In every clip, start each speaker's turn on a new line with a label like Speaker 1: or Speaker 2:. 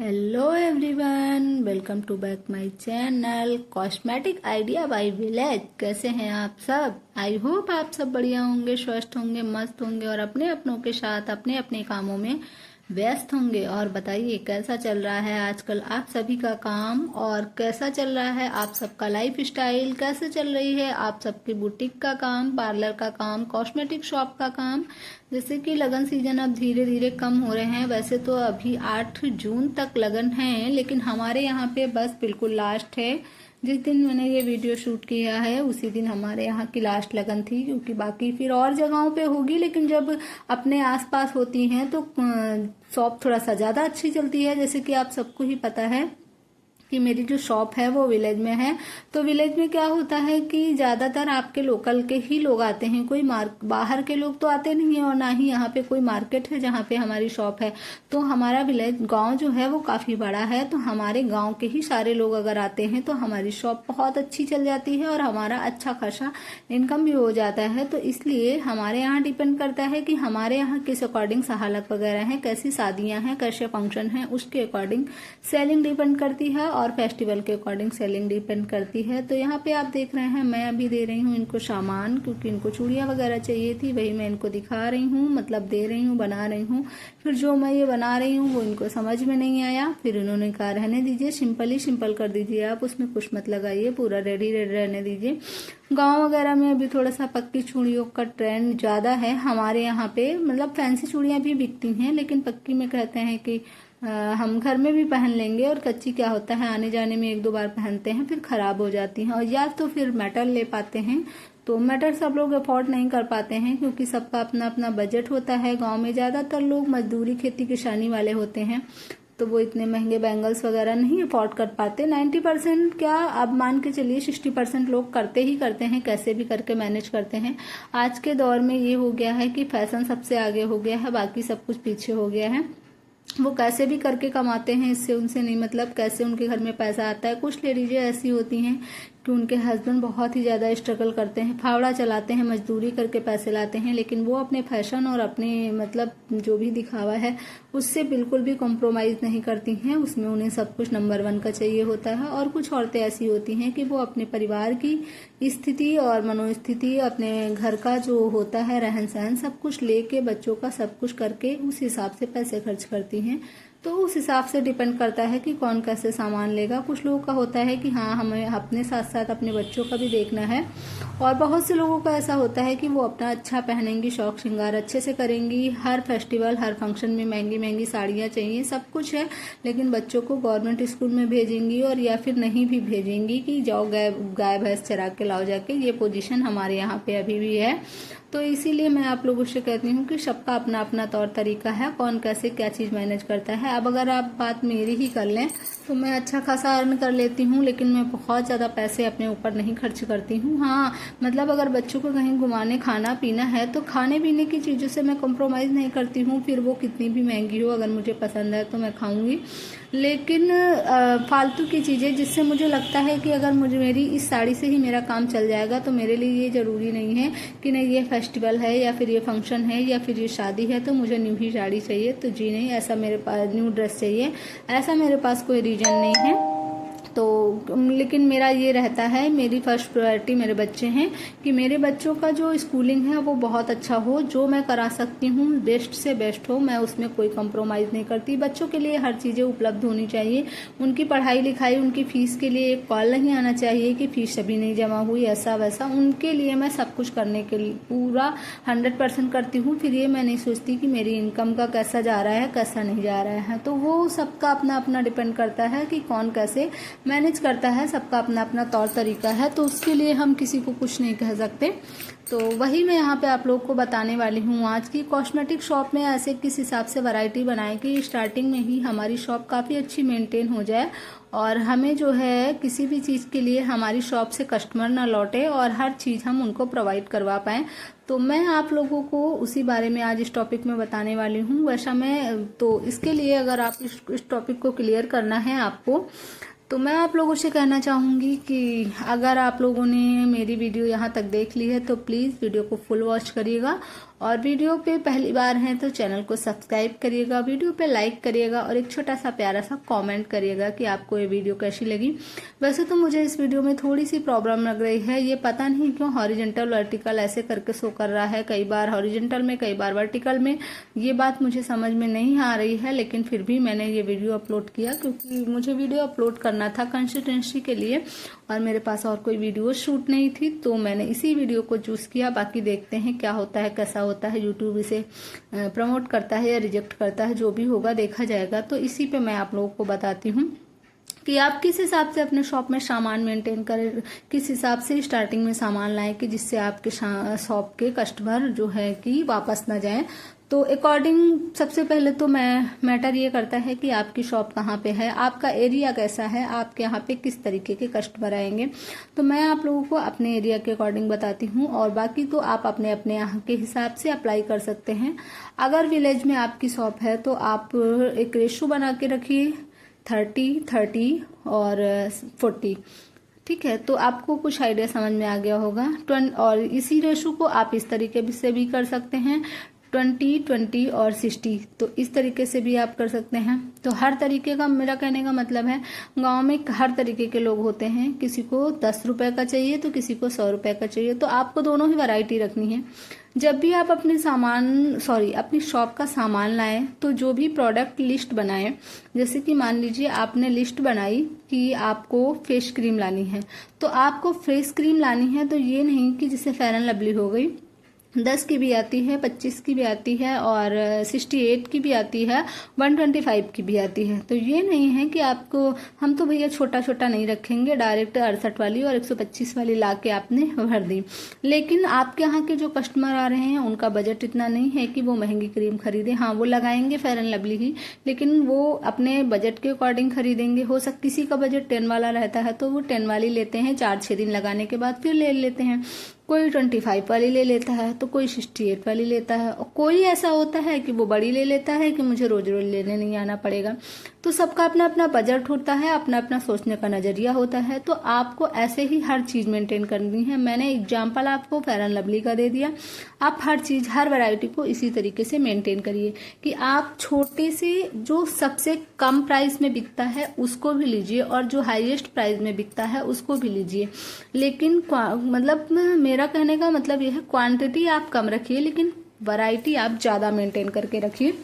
Speaker 1: Hello everyone, welcome to back my channel cosmetic idea by village. कैसे हैं आप सब? आई होप आप सब बढ़िया होंगे, स्वस्थ होंगे, मस्त होंगे और अपने अपनों के साथ अपने अपने कामों में व्यस्त होंगे। और बताइए कैसा चल रहा है आजकल आप सभी का काम, और कैसा चल रहा है आप सबका लाइफ स्टाइल, कैसे चल रही है आप सबकी बुटीक का काम, पार्लर का काम, कॉस्मेटिक शॉप का काम। जैसे कि लगन सीजन अब धीरे धीरे कम हो रहे हैं। वैसे तो अभी 8 जून तक लगन है, लेकिन हमारे यहाँ पे बस बिल्कुल लास्ट है। जिस दिन मैंने ये वीडियो शूट किया है उसी दिन हमारे यहाँ की लास्ट लगन थी, क्योंकि बाकी फिर और जगहों पे होगी, लेकिन जब अपने आसपास होती हैं तो शॉप थोड़ा सा ज़्यादा अच्छी चलती है। जैसे कि आप सबको ही पता है कि मेरी जो शॉप है वो विलेज में है। तो विलेज में क्या होता है कि ज़्यादातर आपके लोकल के ही लोग आते हैं, कोई बाहर के लोग तो आते नहीं है, और ना ही यहाँ पे कोई मार्केट है जहाँ पे हमारी शॉप है। तो हमारा विलेज गांव जो है वो काफ़ी बड़ा है, तो हमारे गांव के ही सारे लोग अगर आते हैं तो हमारी शॉप बहुत अच्छी चल जाती है और हमारा अच्छा खासा इनकम भी हो जाता है। तो इसलिए हमारे यहाँ डिपेंड करता है कि हमारे यहाँ किस अकॉर्डिंग सहालक वगैरह हैं, कैसी शादियाँ हैं, कैसे फंक्शन हैं, उसके अकॉर्डिंग सेलिंग डिपेंड करती है और फेस्टिवल के अकॉर्डिंग सेलिंग डिपेंड करती है। तो यहाँ पे आप देख रहे हैं मैं अभी दे रही हूँ इनको सामान, क्योंकि इनको चूड़ियाँ वगैरह चाहिए थी, वही मैं इनको दिखा रही हूँ, मतलब दे रही हूँ, बना रही हूँ। फिर जो मैं ये बना रही हूँ वो इनको समझ में नहीं आया, फिर इन्होंने कहा रहने दीजिए, सिंपल ही सिंपल कर दीजिए आप, उसमें कुछ मत लगाइए, पूरा रेडी रेडी रहने दीजिए। गाँव वगैरह में अभी थोड़ा सा पक्की चूड़ियों का ट्रेंड ज़्यादा है हमारे यहाँ पे, मतलब फैंसी चूड़ियाँ भी बिकती हैं, लेकिन पक्की में कहते हैं कि हम घर में भी पहन लेंगे, और कच्ची क्या होता है आने जाने में 1-2 बार पहनते हैं फिर खराब हो जाती हैं, और या तो फिर मेटल ले पाते हैं। तो मेटल सब लोग अफोर्ड नहीं कर पाते हैं, क्योंकि सबका अपना अपना बजट होता है। गांव में ज़्यादातर लोग मजदूरी खेती किसानी वाले होते हैं, तो वो इतने महंगे बैंगल्स वगैरह नहीं अफोर्ड कर पाते। 90% क्या, अब मान के चलिए 60% लोग करते ही करते हैं, कैसे भी करके मैनेज करते हैं। आज के दौर में ये हो गया है कि फैशन सबसे आगे हो गया है, बाकी सब कुछ पीछे हो गया है। वो कैसे भी करके कमाते हैं, इससे उनसे नहीं मतलब, कैसे उनके घर में पैसा आता है। कुछ लेडीजें ऐसी होती हैं कि उनके हस्बैंड बहुत ही ज़्यादा स्ट्रगल करते हैं, फावड़ा चलाते हैं, मजदूरी करके पैसे लाते हैं, लेकिन वो अपने फैशन और अपने मतलब जो भी दिखावा है उससे बिल्कुल भी कॉम्प्रोमाइज़ नहीं करती हैं। उसमें उन्हें सब कुछ नंबर 1 का चाहिए होता है। और कुछ औरतें ऐसी होती हैं कि वो अपने परिवार की स्थिति और मनोस्थिति, अपने घर का जो होता है रहन सहन, सब कुछ लेके, बच्चों का सब कुछ करके उस हिसाब से पैसे खर्च करती हैं। तो उस हिसाब से डिपेंड करता है कि कौन कैसे सामान लेगा। कुछ लोगों का होता है कि हाँ, हमें अपने साथ साथ अपने बच्चों का भी देखना है, और बहुत से लोगों का ऐसा होता है कि वो अपना अच्छा पहनेंगी, शौक श्रृंगार अच्छे से करेंगी, हर फेस्टिवल हर फंक्शन में महंगी महंगी साड़ियाँ चाहिए, सब कुछ है, लेकिन बच्चों को गवर्नमेंट स्कूल में भेजेंगी, और या फिर नहीं भी भेजेंगी कि जाओ गाय भैंस चरा के लाओ जाके। ये पोजीशन हमारे यहाँ पे अभी भी है। तो इसीलिए मैं आप लोगों से कहती हूँ कि सबका अपना अपना तौर तरीका है, कौन कैसे क्या चीज़ मैनेज करता है। अब अगर आप बात मेरी ही कर लें तो मैं अच्छा खासा अर्न कर लेती हूँ, लेकिन मैं बहुत ज़्यादा पैसे अपने ऊपर नहीं खर्च करती हूँ। हाँ, मतलब अगर बच्चों को कहीं घुमाने खाना पीना है तो खाने पीने की चीज़ों से मैं कॉम्प्रोमाइज़ नहीं करती हूँ, फिर वो कितनी भी महंगी हो, अगर मुझे पसंद है तो मैं खाऊंगी। लेकिन फालतू की चीज़ें जिससे मुझे लगता है कि अगर मुझे मेरी इस साड़ी से ही मेरा काम चल जाएगा, तो मेरे लिए ये ज़रूरी नहीं है कि नहीं ये फेस्टिवल है या फिर ये फंक्शन है या फिर ये शादी है तो मुझे न्यू ही साड़ी चाहिए। तो जी नहीं, ऐसा मेरे पास न्यू ड्रेस चाहिए, ऐसा मेरे पास कोई रीज़न नहीं है। तो लेकिन मेरा ये रहता है, मेरी फर्स्ट प्रायोरिटी मेरे बच्चे हैं, कि मेरे बच्चों का जो स्कूलिंग है वो बहुत अच्छा हो, जो मैं करा सकती हूँ बेस्ट से बेस्ट हो, मैं उसमें कोई कंप्रोमाइज़ नहीं करती। बच्चों के लिए हर चीज़ें उपलब्ध होनी चाहिए, उनकी पढ़ाई लिखाई, उनकी फ़ीस के लिए एक कॉल नहीं आना चाहिए कि फ़ीस अभी नहीं जमा हुई, ऐसा वैसा। उनके लिए मैं सब कुछ करने के लिए पूरा 100% करती हूँ। फिर ये मैं नहीं सोचती कि मेरी इनकम का कैसा जा रहा है कैसा नहीं जा रहा है। तो वो सबका अपना अपना डिपेंड करता है कि कौन कैसे मैनेज करता है, सबका अपना अपना तौर तरीका है, तो उसके लिए हम किसी को कुछ नहीं कह सकते। तो वही मैं यहाँ पे आप लोग को बताने वाली हूँ आज की कॉस्मेटिक शॉप में ऐसे किस हिसाब से वैरायटी बनाएं कि स्टार्टिंग में ही हमारी शॉप काफ़ी अच्छी मेंटेन हो जाए, और हमें जो है किसी भी चीज़ के लिए हमारी शॉप से कस्टमर ना लौटे, और हर चीज़ हम उनको प्रोवाइड करवा पाएँ। तो मैं आप लोगों को उसी बारे में आज इस टॉपिक में बताने वाली हूँ। वैसा मैं तो इसके लिए अगर आप इस टॉपिक को क्लियर करना है आपको, तो मैं आप लोगों से कहना चाहूँगी कि अगर आप लोगों ने मेरी वीडियो यहाँ तक देख ली है तो प्लीज़ वीडियो को फुल वॉच करिएगा, और वीडियो पे पहली बार हैं तो चैनल को सब्सक्राइब करिएगा, वीडियो पे लाइक करिएगा और एक छोटा सा प्यारा सा कमेंट करिएगा कि आपको ये वीडियो कैसी लगी। वैसे तो मुझे इस वीडियो में थोड़ी सी प्रॉब्लम लग रही है, ये पता नहीं क्यों हॉरिजेंटल वर्टिकल ऐसे करके शो कर रहा है, कई बार हॉरिजेंटल में कई बार वर्टिकल में। ये बात मुझे समझ में नहीं आ रही है, लेकिन फिर भी मैंने ये वीडियो अपलोड किया क्योंकि मुझे वीडियो अपलोड करना था कंसिस्टेंसी के लिए और मेरे पास और कोई वीडियो शूट नहीं थी, तो मैंने इसी वीडियो को चूज किया। बाकी देखते हैं क्या होता है, कैसा होता है, यूट्यूब इसे प्रमोट करता है या रिजेक्ट करता है, जो भी होगा देखा जाएगा। तो इसी पे मैं आप लोगों को बताती हूँ कि आप किस हिसाब से अपने शॉप में सामान मेंटेन करें, किस हिसाब से स्टार्टिंग में सामान लाएं कि जिससे आपके शॉप के कस्टमर जो है कि वापस ना जाएं। तो अकॉर्डिंग सबसे पहले तो मैटर ये करता है कि आपकी शॉप कहाँ पे है, आपका एरिया कैसा है, आपके यहाँ पे किस तरीके के कस्टमर आएंगे। तो मैं आप लोगों को अपने एरिया के अकॉर्डिंग बताती हूँ और बाकी तो आप अपने अपने यहाँ के हिसाब से अप्लाई कर सकते हैं। अगर विलेज में आपकी शॉप है तो आप एक रेशो बना के रखिए 30-30 और 40। ठीक है, तो आपको कुछ आइडिया समझ में आ गया होगा। और इसी रेशो को आप इस तरीके से भी कर सकते हैं 20-20 और 60, तो इस तरीके से भी आप कर सकते हैं। तो हर तरीके का मेरा कहने का मतलब है, गांव में हर तरीके के लोग होते हैं, किसी को 10 रुपए का चाहिए तो किसी को 100 रुपए का चाहिए, तो आपको दोनों ही वैरायटी रखनी है। जब भी आप अपनी शॉप का सामान लाएं तो जो भी प्रोडक्ट लिस्ट बनाएं, जैसे कि मान लीजिए आपने लिस्ट बनाई कि आपको फेस क्रीम लानी है, तो आपको फेस क्रीम लानी है तो ये नहीं कि जैसे फेयर एंड लवली हो गई 10 की भी आती है, 25 की भी आती है और 68 की भी आती है, 125 की भी आती है। तो ये नहीं है कि आपको, हम तो भैया छोटा छोटा नहीं रखेंगे, डायरेक्ट 68 वाली और 125 वाली ला के आपने भर दी। लेकिन आपके यहाँ के जो कस्टमर आ रहे हैं उनका बजट इतना नहीं है कि वो महंगी क्रीम खरीदे। हाँ, वो लगाएंगे फेयर एंड लवली ही, लेकिन वो अपने बजट के अकॉर्डिंग खरीदेंगे। हो सकता किसी का बजट 10 वाला रहता है तो वो 10 वाली लेते हैं, 4-6 दिन लगाने के बाद फिर ले लेते हैं। कोई 25 वाली ले लेता है तो कोई 68 वाली लेता है, और कोई ऐसा होता है कि वो बड़ी ले लेता है कि मुझे रोज रोज लेने नहीं आना पड़ेगा। तो सबका अपना अपना बजट होता है, अपना अपना सोचने का नजरिया होता है। तो आपको ऐसे ही हर चीज मेंटेन करनी है। मैंने एग्जाम्पल आपको फेयर एंड लवली का दे दिया, आप हर चीज हर वैरायटी को इसी तरीके से मेंटेन करिए कि आप छोटे से जो सबसे कम प्राइस में बिकता है उसको भी लीजिए और जो हाईएस्ट प्राइस में बिकता है उसको भी लीजिए। लेकिन मतलब मेरा कहने का मतलब यह है, क्वांटिटी आप कम रखिए लेकिन वैरायटी आप ज्यादा मेंटेन करके रखिए।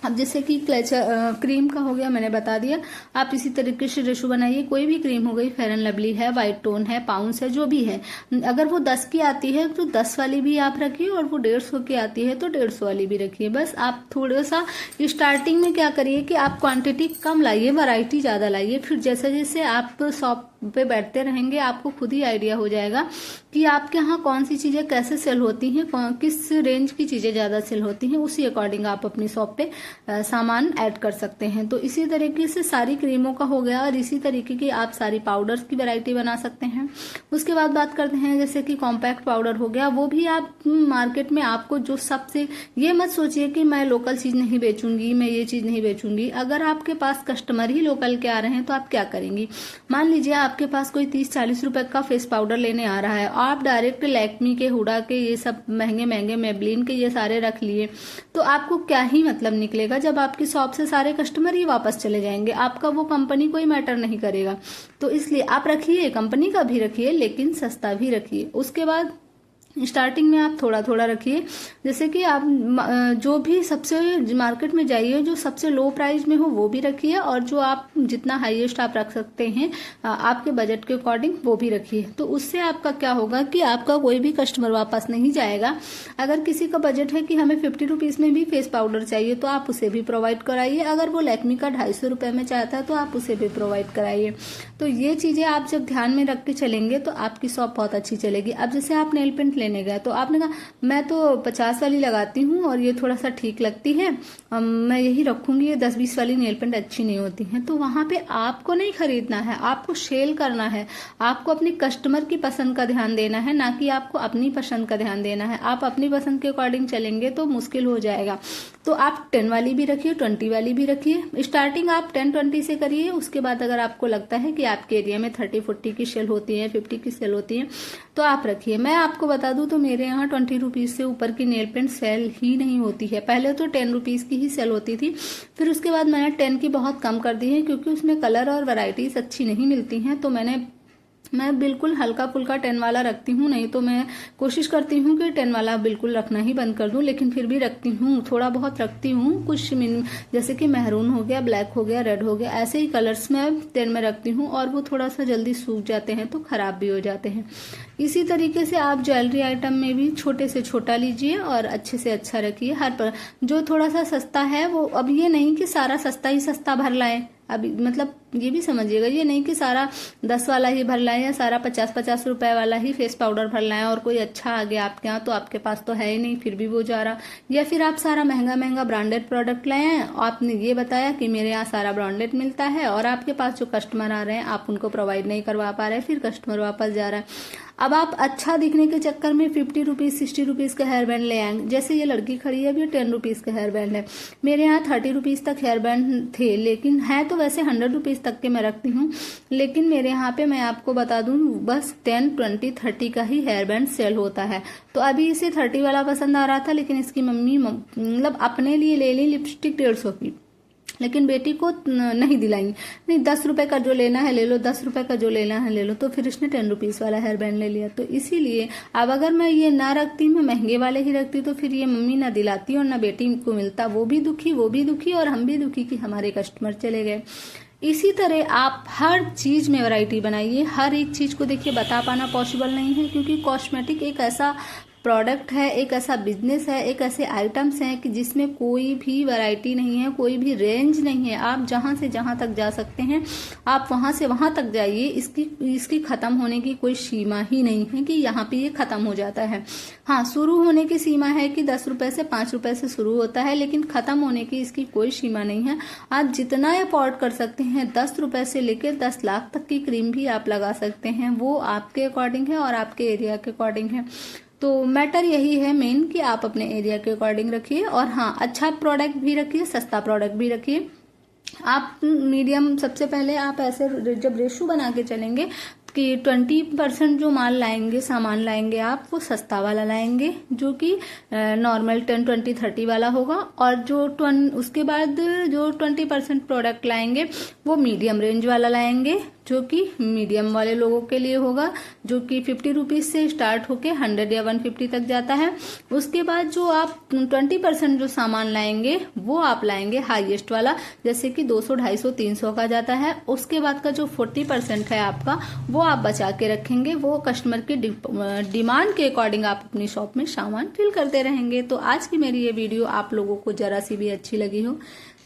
Speaker 1: अब जैसे कि क्रीम का हो गया, मैंने बता दिया। आप इसी तरीके से रेशो बनाइए, कोई भी क्रीम हो गई, फेयर एंड लवली है, वाइट टोन है, पाउंड्स है, जो भी है। अगर वो 10 की आती है तो 10 वाली भी आप रखिए और वो 150 की आती है तो 150 वाली भी रखिए। बस आप थोड़ा सा स्टार्टिंग में क्या करिए कि आप क्वांटिटी कम लाइए, वैरायटी ज्यादा लाइए। फिर जैसे जैसे आप शॉप पे बैठते रहेंगे आपको खुद ही आइडिया हो जाएगा कि आपके यहाँ कौन सी चीजें कैसे सेल होती हैं, किस रेंज की चीजें ज्यादा सेल होती हैं, उसी अकॉर्डिंग आप अपनी शॉप पे सामान ऐड कर सकते हैं। तो इसी तरीके से सारी क्रीमों का हो गया और इसी तरीके की आप सारी पाउडर्स की वैरायटी बना सकते हैं। उसके बाद बात करते हैं जैसे कि कॉम्पैक्ट पाउडर हो गया, वो भी आप मार्केट में आपको जो सबसे, ये मत सोचिए कि मैं लोकल चीज नहीं बेचूंगी, मैं ये चीज नहीं बेचूंगी। अगर आपके पास कस्टमर ही लोकल के आ रहे हैं तो आप क्या करेंगी। मान लीजिए आपके पास कोई 30-40 रुपए का फेस पाउडर लेने आ रहा है, आप डायरेक्ट लैक्मी के, हुडा के, ये सब महंगे महंगे मेबलिन के ये सारे रख लिए, तो आपको क्या ही मतलब निकलेगा जब आपकी शॉप से सारे कस्टमर ही वापस चले जाएंगे। आपका वो कंपनी कोई मैटर नहीं करेगा। तो इसलिए आप रखिए, कंपनी का भी रखिए लेकिन सस्ता भी रखिए। उसके बाद स्टार्टिंग में आप थोड़ा थोड़ा रखिए। जैसे कि आप जो भी सबसे मार्केट में जाइए जो सबसे लो प्राइस में हो वो भी रखिए, और जो आप जितना हाईएस्ट आप रख सकते हैं आपके बजट के अकॉर्डिंग वो भी रखिए। तो उससे आपका क्या होगा कि आपका कोई भी कस्टमर वापस नहीं जाएगा। अगर किसी का बजट है कि हमें 50 रुपीज में भी फेस पाउडर चाहिए तो आप उसे भी प्रोवाइड कराइए। अगर वो लैक्मी का 250 रुपए में चाहता है तो आप उसे भी प्रोवाइड कराइए। तो ये चीजें आप जब ध्यान में रख के चलेंगे तो आपकी शॉप बहुत अच्छी चलेगी। अब जैसे आप नेल पेंट लेने गए तो आपने कहा मैं तो 50 वाली लगाती हूँ और ये थोड़ा सा ठीक लगती है मैं यही रखूंगी, ये 10-20 वाली नेल पेंट अच्छी नहीं होती हैं। तो वहां पे आपको नहीं खरीदना है, आपको सेल करना है, आपको अपनी कस्टमर की पसंद का ध्यान देना है, ना कि आपको अपनी पसंद का ध्यान देना है। आप अपनी पसंद के अकॉर्डिंग चलेंगे तो मुश्किल हो जाएगा। तो आप 10 वाली भी रखिए, 20 वाली भी रखिए। स्टार्टिंग आप 10-20 से करिए। उसके बाद अगर आपको लगता है कि आपके एरिया में 30-40 की सेल होती है, 50 की सेल होती है, तो आप रखिए। मैं आपको बता दूं तो मेरे यहाँ 20 रुपीज से ऊपर की नेल पेंट सेल ही नहीं होती है। पहले तो 10 रुपीज की ही सेल होती थी, फिर उसके बाद मैंने 10 की बहुत कम कर दी है, क्योंकि उसमें कलर और वैरायटीज अच्छी नहीं मिलती हैं। तो मैं बिल्कुल हल्का फुल्का 10 वाला रखती हूँ। नहीं तो मैं कोशिश करती हूँ कि 10 वाला बिल्कुल रखना ही बंद कर दूं, लेकिन फिर भी रखती हूँ, थोड़ा बहुत रखती हूँ। कुछ जैसे कि मेहरून हो गया, ब्लैक हो गया, रेड हो गया, ऐसे ही कलर्स में 10 में रखती हूँ, और वो थोड़ा सा जल्दी सूख जाते हैं तो खराब भी हो जाते हैं। इसी तरीके से आप ज्वेलरी आइटम में भी छोटे से छोटा लीजिए और अच्छे से अच्छा रखिए। हर पर जो थोड़ा सा सस्ता है वो, अब ये नहीं कि सारा सस्ता ही सस्ता भर लाए। अभी मतलब ये भी समझिएगा, ये नहीं कि सारा 10 वाला ही भर लाए या सारा 50-50 रुपए वाला ही फेस पाउडर भर लाए, और कोई अच्छा आ गया आपके यहाँ तो आपके पास तो है ही नहीं, फिर भी वो जा रहा। या फिर आप सारा महंगा महंगा ब्रांडेड प्रोडक्ट लाए हैं, आपने ये बताया कि मेरे यहाँ सारा ब्रांडेड मिलता है, और आपके पास जो कस्टमर आ रहे हैं आप उनको प्रोवाइड नहीं करवा पा रहे, फिर कस्टमर वापस जा रहा है। अब आप अच्छा दिखने के चक्कर में 50 रुपीज 60 रुपीज का हेयर बैंड ले आएंगे। जैसे ये लड़की खड़ी है, अभी 10 रुपीज का हेयर बैंड है। मेरे यहाँ 30 रुपीज तक हेयर बैंड थे, लेकिन है तो वैसे 100 रुपीज तक के मैं रखती हूँ, लेकिन मेरे यहाँ पे मैं आपको बता दूं बस 10, 20, 30 का ही हेयर बैंड सेल होता है। तो अभी इसे 30 वाला पसंद आ रहा था, लेकिन इसकी मम्मी मतलब अपने लिए ले ली लिपस्टिक 150 की, लेकिन बेटी को नहीं दिलाएंगी। नहीं, 10 रुपए का जो लेना है ले लो, 10 रुपए का जो लेना है ले लो। तो फिर इसने 10 रुपीज वाला हेयर बैंड ले लिया। तो इसीलिए अब अगर मैं ये ना रखती, मैं महंगे वाले ही रखती, तो फिर ये मम्मी ना दिलाती और ना बेटी को मिलता। वो भी दुखी और हम भी दुखी कि हमारे कस्टमर चले गए। इसी तरह आप हर चीज में वैरायटी बनाइए। हर एक चीज को देखिए, बता पाना पॉसिबल नहीं है, क्योंकि कॉस्मेटिक एक ऐसा प्रोडक्ट है, एक ऐसा बिजनेस है, एक ऐसे आइटम्स हैं कि जिसमें कोई भी वैरायटी नहीं है, कोई भी रेंज नहीं है। आप जहां से जहां तक जा सकते हैं आप वहां से वहां तक जाइए। इसकी खत्म होने की कोई सीमा ही नहीं है कि यहाँ पे ये खत्म हो जाता है। हाँ, शुरू होने की सीमा है कि 10 रुपए से 5 रुपए से शुरू होता है, लेकिन खत्म होने की इसकी कोई सीमा नहीं है। आप जितना अफोर्ड कर सकते हैं, 10 रुपए से लेकर 10 लाख तक की क्रीम भी आप लगा सकते हैं। वो आपके अकॉर्डिंग है और आपके एरिया के अकॉर्डिंग है। तो मैटर यही है मेन कि आप अपने एरिया के अकॉर्डिंग रखिए, और हाँ, अच्छा प्रोडक्ट भी रखिए, सस्ता प्रोडक्ट भी रखिए। आप मीडियम, सबसे पहले आप ऐसे जब रेशो बना के चलेंगे कि 20% जो माल लाएंगे, सामान लाएंगे आप, वो सस्ता वाला लाएंगे, जो कि नॉर्मल 10, 20, 30 वाला होगा। और जो उसके बाद जो 20% प्रोडक्ट लाएंगे वो मीडियम रेंज वाला लाएंगे, जो कि मीडियम वाले लोगों के लिए होगा, जो कि 50 रुपीज से स्टार्ट होके 100 या 150 तक जाता है। उसके बाद जो आप 20% जो सामान लाएंगे वो आप लाएंगे हाईएस्ट वाला, जैसे कि 200, 250, 300 का जाता है। उसके बाद का जो 40% है आपका, वो आप बचा के रखेंगे। वो कस्टमर की डिमांड के अकॉर्डिंग आप अपनी शॉप में सामान फिल करते रहेंगे। तो आज की मेरी ये वीडियो आप लोगों को जरा सी भी अच्छी लगी हो,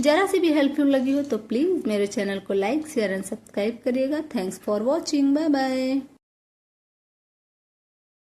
Speaker 1: जरा सी भी हेल्पफुल लगी हो, तो प्लीज मेरे चैनल को लाइक, शेयर एंड सब्सक्राइब करिएगा। Thanks for watching, bye bye.